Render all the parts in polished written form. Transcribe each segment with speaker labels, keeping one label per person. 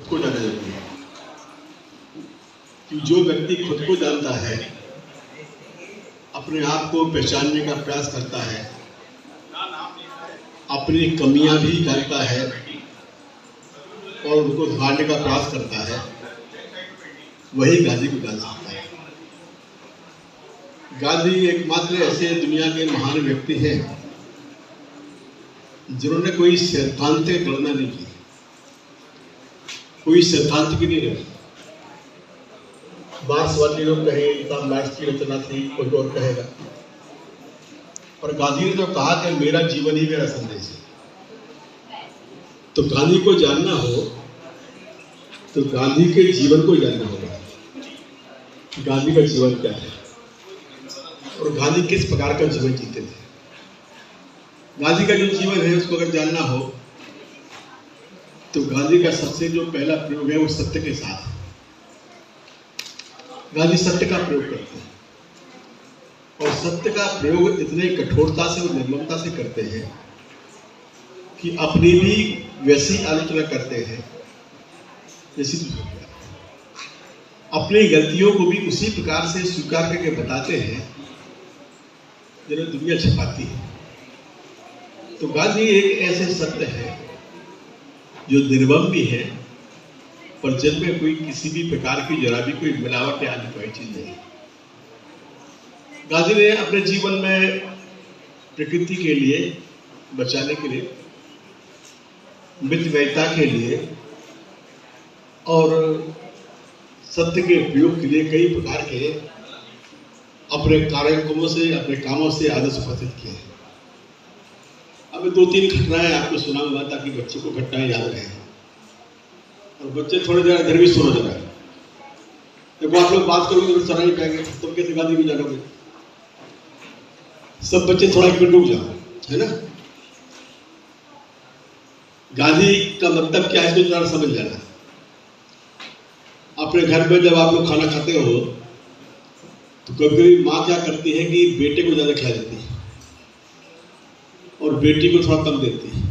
Speaker 1: खुद को जाना जरूरी है। कि जो व्यक्ति खुद को जानता है, अपने आप को पहचानने का प्रयास करता है, अपनी कमियां भी जानता है और उनको सुधारने का प्रयास करता है, वही गांधी को जान सकता है। गांधी एकमात्र ऐसे दुनिया के महान व्यक्ति हैं जिन्होंने कोई सैद्धांतिक गणना नहीं की, कोई सिद्धांत की नहीं रखी। मार्क्सवादी लोग कहें मार्क्स की रचना थी, कोई और कहेगा, पर गांधी ने तो कहा कि मेरा जीवन ही मेरा संदेश है। तो गांधी को जानना हो तो गांधी के जीवन को जानना होगा, गांधी का जीवन क्या है और गांधी किस प्रकार का जीवन जीते थे। गांधी का जो जीवन है उसको अगर जानना हो तो गांधी का सबसे जो पहला प्रयोग है वो सत्य के साथ। गांधी सत्य का प्रयोग करते हैं और सत्य का प्रयोग इतने कठोरता से और निर्ममता से करते हैं कि अपनी भी वैसी आलोचना करते हैं जैसी अपनी गलतियों को भी उसी प्रकार से स्वीकार करके बताते हैं जिन्हें दुनिया छिपाती है। तो गांधी एक ऐसे सत्य है जो निर्मम भी है, पर जिनमें कोई किसी भी प्रकार की जरा भी कोई मिलावट या आदि कोई चीज नहीं। गांधी ने अपने जीवन में प्रकृति के लिए बचाने के लिए, मितव्ययिता के लिए और सत्य के प्रयोग के लिए कई प्रकार के अपने कार्यक्रमों से, अपने कामों से आदर्श उपस्थित किए हैं। अब मैं 2-3 घटनाएं आपको सुनाऊंगा ताकि बच्चों को घटनाएं याद रहे और बच्चे थोड़ी देर इधर भी सुनो जरा। देखो आप लोग बात करोगे तो सुना नहीं पाएंगे, तुम कैसे गांधी को जानोगे। सब बच्चे थोड़ा एक मिनट रुक जाओ, है ना। गांधी का मतलब क्या है इसको जरा समझ लेना। अपने घर में जब आप लोग खाना खाते हो तो कभी कभी माँ क्या करती है कि बेटे को ज्यादा खिला देती है और बेटी को थोड़ा कम देती है।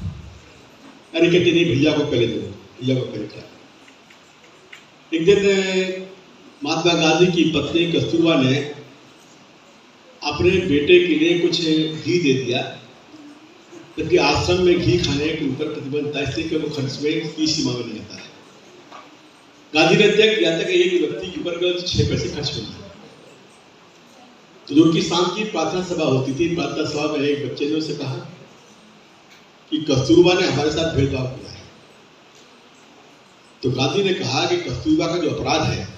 Speaker 1: अरे कहती नहीं भैया को पहले दो, भैया को पहले खिला। एक दिन महात्मा गांधी की पत्नी कस्तूरबा ने अपने बेटे के लिए कुछ घी दे दिया, जबकि आश्रम में घी खाने के ऊपर प्रतिबंध था, इसलिए कि वो खर्च में की सीमा में नहीं आता है। गांधी ने तय किया था कि एक व्यक्ति के ऊपर 6 पैसे खर्च होंगे। तो जो उनकी शाम की प्रार्थना सभा होती थी, प्रार्थना सभा में एक बच्चे ने उसे कहा कि कस्तूरबा ने हमारे साथ भेदभाव किया है। तो गांधी ने कहा कि कस्तूरबा का जो अपराध है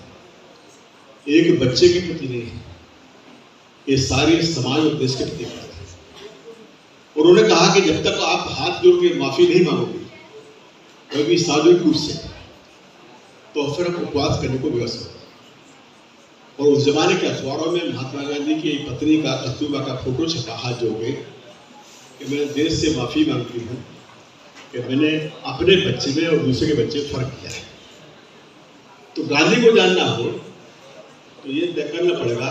Speaker 1: एक बच्चे के प्रति नहीं है, ये सारे समाज और देश के प्रति अपराध है। और उन्होंने कहा कि जब तक आप हाथ जोड़ के माफी नहीं मांगोगे कभी सार्वजनिक रूप से, तो फिर हम उपवास करने को विवश होगा। और उस जमाने के अखबारों में महात्मा गांधी की पत्नी का कस्तूरबा का फोटो छपा हाथ जोड़ के कि मैं देश से माफी मांगती हूँ कि मैंने अपने बच्चे में और दूसरे के बच्चे में फर्क किया है। तो गांधी को जानना हो तो ये तय करना पड़ेगा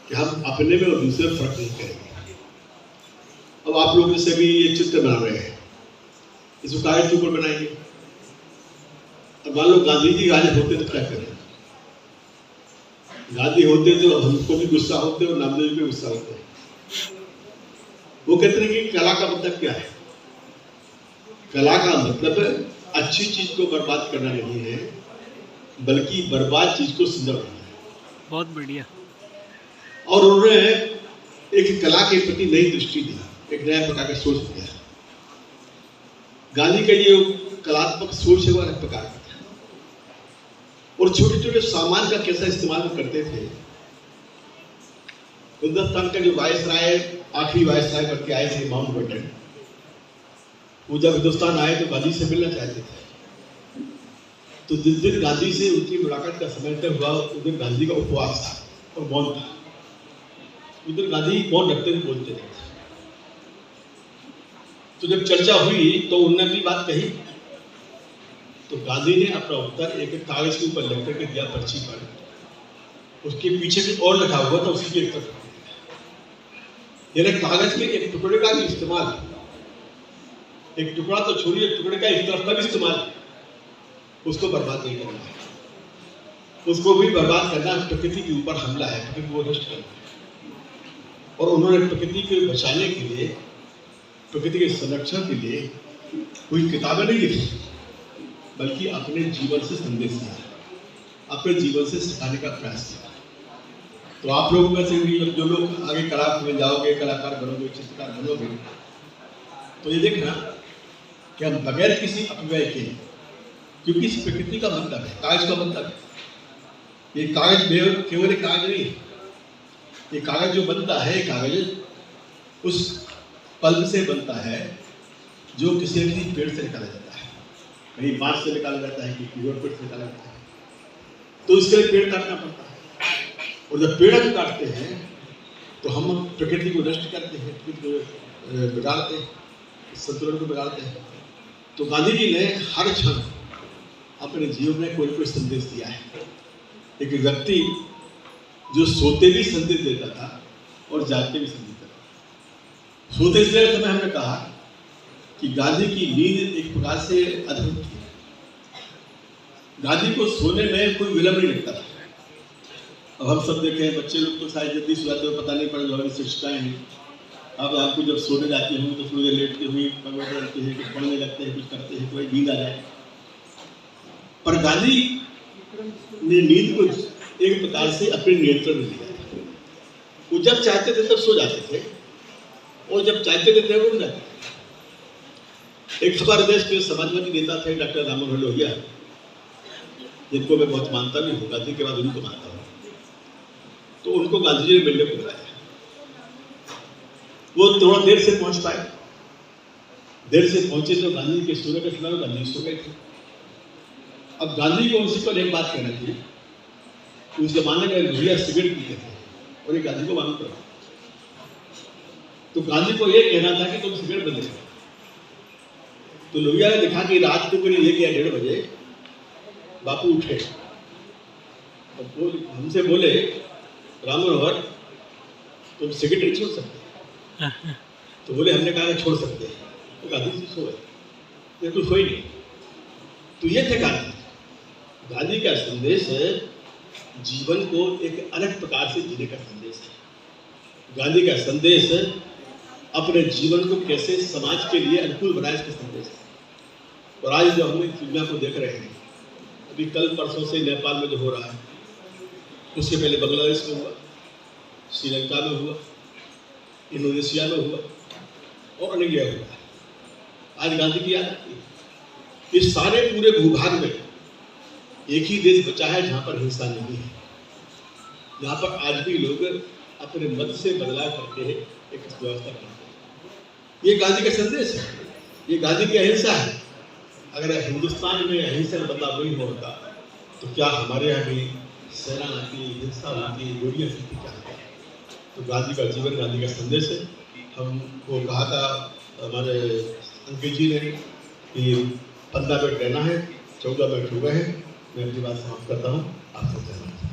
Speaker 1: कि हम अपने में और दूसरे में फर्क नहीं करेंगे। अब आप लोग जैसे भी ये चित्र बना रहे हैं, इसको कागज के ऊपर बनाएंगे। अब मान लो गांधी जी आज होते तो क्या करें। गांधी होते तो हमको भी गुस्सा होते और नामदेव भी गुस्सा होते। वो कहते हैं कि कला का मतलब क्या है। कला का मतलब अच्छी चीज को बर्बाद करना नहीं है, बल्कि बर्बाद चीज को सुंदर बनाना है।
Speaker 2: बहुत बढ़िया।
Speaker 1: और उन्होंने एक कला के प्रति नई दृष्टि दी, एक नया प्रकार का सोच दिया। गांधी का ये कलात्मक सोच है वो अलग प्रकार का। और छोटे छोटे सामान का कैसा इस्तेमाल करते थे। हिंदुस्तान का जो वायसराय, आखिरी वायसराय करके आए थे माउंटबेटन, वो जब हिंदुस्तान आए तो गांधी से मिलना चाहते थे। तो जिस दिन गांधी से उनकी मुलाकात का समय तय हुआ उस दिन गांधी का उपवास था और मौन था। उस दिन गांधी मौन रखते हुए बोलते थे। तो जब चर्चा हुई तो उन्होंने भी बात कही। तो गांधी ने अपना उत्तर एक कागज के ऊपर लिख करके दिया, पर्ची पर। उसके पीछे कुछ और लिखा हुआ था, उसी के एक तरफ यानी कागज के एक टुकड़े का भी इस्तेमाल, एक टुकड़ा तो छोड़िए, टुकड़े का इस तरफ का भी इस्तेमाल। उसको बर्बाद नहीं करना है। उसको भी बर्बाद करना प्रकृति के ऊपर हमला है, प्रकृति को नष्ट करना है। और उन्होंने प्रकृति को बचाने के लिए, प्रकृति के संरक्षण के लिए कोई किताबें नहीं लिखी, बल्कि अपने जीवन से संदेश दिया, अपने जीवन से सिखाने का प्रयास किया। तो आप लोगों में से भी जो लोग आगे कला में जाओगे, कलाकार बनोगे, चित्रकार बनोगे, तो ये देखना कि हम बगैर किसी अपव्यय के, क्योंकि इस प्रकृति का मतलब है, कागज का मतलब है, ये कागज केवल एक कागज नहीं, ये कागज जो बनता है, कागज उस पल्प से बनता है जो किसी न किसी पेड़ से निकाला जाता है, कहीं बांस से निकाला जाता है, कहीं पेड़ से निकाला जाता है। तो इसके लिए पेड़ काटना पड़ता है, और जब पेड़ हम काटते हैं तो हम प्रकृति को नष्ट करते हैं, प्रकृति को बिगाड़ते हैं, संतुलन को बिगाड़ते हैं। तो गांधी जी ने हर क्षण अपने जीवन में कोई कोई संदेश दिया है। एक व्यक्ति जो सोते भी संदेश देता था और जागते भी संदेश देता था। सोते से समय हमने कहा कि गांधी की नींद एक प्रकार से अद्भुत थी। गांधी को सोने में कोई विलंब नहीं लगता था। अब हम सब देखें, बच्चे लोग तो शायद जल्दी सो जाते हो, पता नहीं पड़ा, हमारी शिक्षाएं हैं। अब आपको जब सोने जाते हो तो थोड़ी देर लेटते हुए पढ़ते हैं, कुछ पढ़ने लगते हैं, कुछ करते हैं, कोई नींद आ जाए। पर गांधी ने नींद को एक प्रकार से अपने नियंत्रण में लिया था। वो जब चाहते थे तब सो जाते थे, और जब चाहते थे तब उठ जाते थे। एक हमारे देश के समाजवादी नेता थे डॉक्टर राम मनोहर लोहिया, जिनको मैं बहुत मानता भी हूँ, गांधी के बाद उनको मानता हूँ। तो उनको गांधी जी ने मिलने को बुलाया। वो थोड़ा देर से पहुंच पाए। देर से पहुंचे तो गांधी के सोने का समय गांधी सो गए थे। अब गांधी को उसी पर एक बात कहना थी। उस जमाने में लोहिया सिगरेट पीते थे और ये गांधी को मालूम पड़ा। तो गांधी को ये कहना था कि तुम सिगरेट बंद करो। तो लोहिया ने देखा कि रात को करीब 1 या 1:30 बजे बापू उठे और हमसे बोले, राम मनोहर तुम सिगरेट नहीं छोड़ सकते। तो बोले हमने कहा छोड़ सकते हैं। तो गांधी जी सोए, ये कुछ हो ही नहीं। तो ये थे गांधी। गांधी का संदेश है जीवन को एक अलग प्रकार से जीने का संदेश है। गांधी का संदेश है अपने जीवन को कैसे समाज के लिए अनुकूल बनाए, इसका संदेश है। और आज जो हम इस दुनिया को देख रहे हैं, अभी कल परसों से नेपाल में जो हो रहा है, उससे पहले बांग्लादेश में हुआ, श्रीलंका में हुआ, इंडोनेशिया में हुआ और अनेक जगह हुआ। आज गांधी की याद आती है। इस सारे पूरे भूभाग में एक ही देश बचा है जहां पर हिंसा नहीं है, जहां पर आज भी लोग अपने मत से बदलाव करके एक व्यवस्था बनाते हैं। ये गांधी का संदेश है, ये गांधी की अहिंसा है। अगर हिंदुस्तान में अहिंसा का बदलाव नहीं होता तो क्या हमारे यहाँ भी सेना आती, हिंसा होती, गोलियां चलती, क्या होता? तो गांधी का जीवन, गांधी का संदेश है। हमको कहा था हमारे अंकित जी ने कि 15 मिनट रहना है, 14 मिनट हो गए हैं। मैं अपनी बात समाप्त करता हूँ। आपसे धन्यवाद।